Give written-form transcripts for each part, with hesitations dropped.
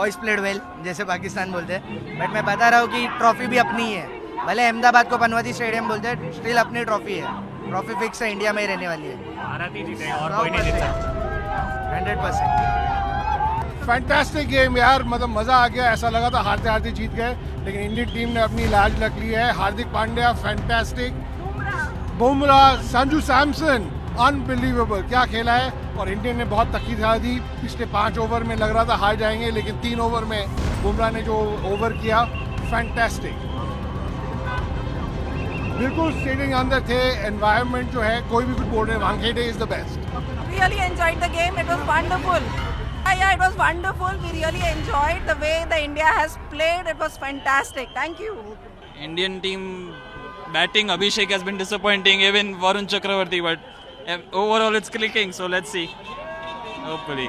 Boys played well जैसे पाकिस्तान बोलते हैं, बट मैं बता रहा हूँ कि ट्रॉफी भी अपनी ही है। भले अहमदाबाद को पनवती स्टेडियम बोलते हैं, स्टिल अपनी ट्रॉफी है। ट्रॉफी फिक्स है, इंडिया में ही रहने वाली है। भारत ही जीतेगा और कोई नहीं जीत सकता। 100%। फैंटास्टिक गेम यार, मतलब मज़ा आ गया। ऐसा लगा था हारते हारते जीत गए, लेकिन इंडियन टीम ने अपनी लाज रख ली है। हार्दिक पांड्या फैंटास्टिक, बुमराह, संजू सैमसन अनबिलीवेबल, क्या खेला है। और इंडियन ने बहुत तकीद खा दी। पिछले 5 ओवर में लग रहा था हार जाएंगे, लेकिन 3 ओवर में बुमराह ने जो ओवर किया, फैंटास्टिक। बिल्कुल स्टेडियम के अंदर थे, एनवायरनमेंट जो है, कोई भी कुछ बोल रहे हैं, Wankhede is the best. Really enjoyed the game. It was wonderful. Yeah, it was wonderful. We really enjoyed the way the India has played. It was fantastic. Thank you. Indian team batting, Abhishek has been disappointing, even Varun Chakravarti, but overall it's clicking, so let's see. Hopefully.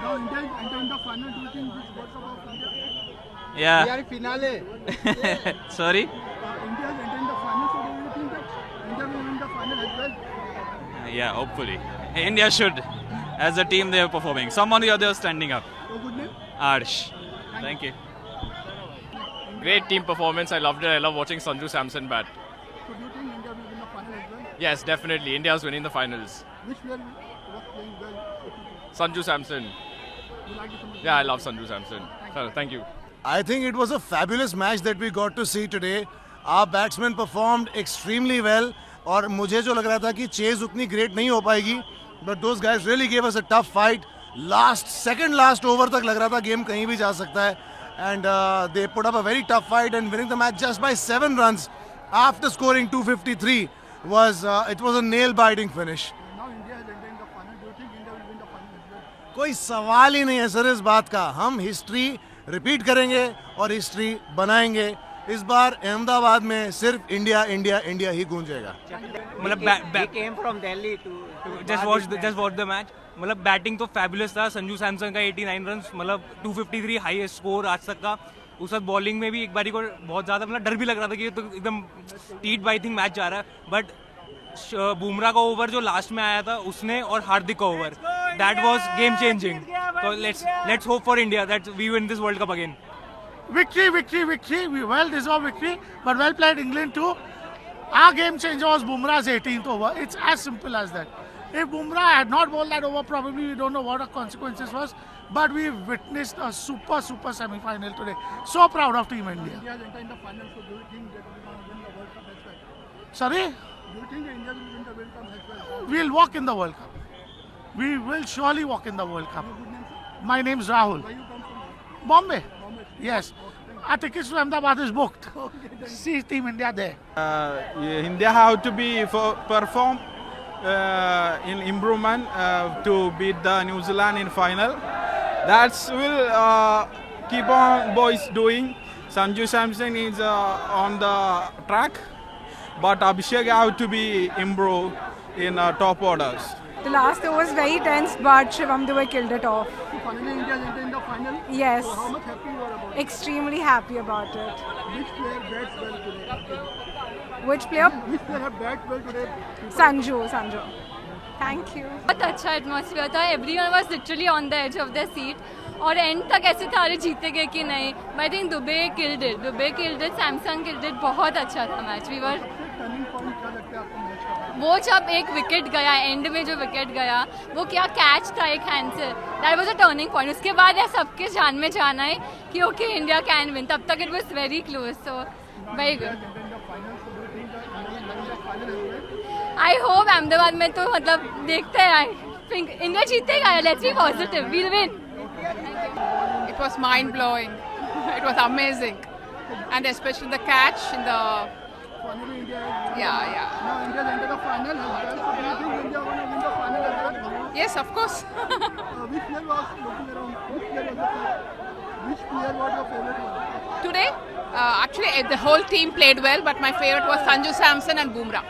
Yeah. We are finale. Sorry? India is entering the final, so do you think that India will win the final as well? Yeah, hopefully. India should. As a team, they are performing. Someone or the other is standing up. So good name? Arsh. Thank you. Great team performance. I loved it. I love watching Sanju Samson bat. So do you think India will win the final as well? Yes, definitely. India's winning the finals. Which player was playing well? Sanju Samson. You like it so much? Yeah, I love Sanju Samson. So, thank you. I think it was a fabulous match that we got to see today. Our batsmen performed extremely well. और मुझे जो लग रहा था कि chase उतनी great नहीं हो पाएगी, but those guys really gave us a tough fight. Second last over तक लग रहा था गेम कहीं भी जा सकता है, and they put up a very tough fight and winning the match just by 7 runs after scoring 253 was it was a nail biting finish. Now India is entering the final. Do you think India will win the final as well? कोई सवाल ही नहीं है sir इस बात का। हम history repeat करेंगे और हिस्ट्री बनाएंगे। इस बार अहमदाबाद में सिर्फ इंडिया इंडिया इंडिया ही गूंजेगा। He came from Delhi to just watch the match। मतलब बैटिंग तो फैबुलस था। संजू सैमसन का 89 रन, मतलब 253 हाईएस्ट स्कोर आज तक का। उस वक्त बॉलिंग में भी एक बारी को बहुत ज़्यादा मतलब डर भी लग रहा था कि ये तो एकदम टीट बाई थिंग मैच जा रहा है, बट बुमराह का ओवर जो लास्ट में आया था उसने, और हार्दिक का over, that was game changing. तो let's hope for India that we win this world cup again. Victory, victory, victory. We well deserved victory, but well played England too. Our game changer was Bumrah's 18th over. It's as simple as that. If Bumrah had not bowled that over, probably we don't know what the consequences was. But we witnessed a super semi-final today. So proud of Team India. India is entering the final, so do you think that we will win the World Cup as well? Sorry? Do you think India will win the World Cup as well? We'll walk in the World Cup. We will surely walk in the World Cup. Your good name, sir? My name's Rahul. Where you come from? Bombay. Yes. Our tickets to Ahmedabad is booked. See Team India there. India have to be perform in improvement to beat the New Zealand in final. That's will keep on boys doing. Sanju Samson is on the track, but Abhishek have to be improved in top orders. The last over was very tense, but Shivam Dubey killed it off. So finally India is entering the final. Yes. So how much happy you are about it? Extremely happy about it. Which player bats well today? Which player? Which player have bat well today? Sanju. Thank you. बहुत अच्छा atmosphere था। Everyone was literally on the edge of the seat, और end तक ऐसे था अरे जीतेंगे कि नहीं। I think Dube killed it, Samson killed it. बहुत अच्छा था match. We were turning point क्या लगता है आपको मैच का? वो जब एक विकेट गया, एंड में जो विकेट गया, वो क्या कैच था एक हैंड से, that was a turning point. उसके बाद यार सबके जान में जाना है कि ओके इंडिया कैन विन। तब तक it was very close, so very good. I hope Ahmedabad में तो मतलब देखते हैं, आई थिंक इंडिया जीतेगा। Let's be positive, we'll win. It was mind blowing. It was amazing, and especially the catch in the. Finally India Yeah. Now India has entered the final as well. So do you think India will win the final as well? Yes, of course. Which player was looking around? Which player was your favorite one? Today, actually, the whole team played well, but my favorite was Sanju Samson and Bumrah.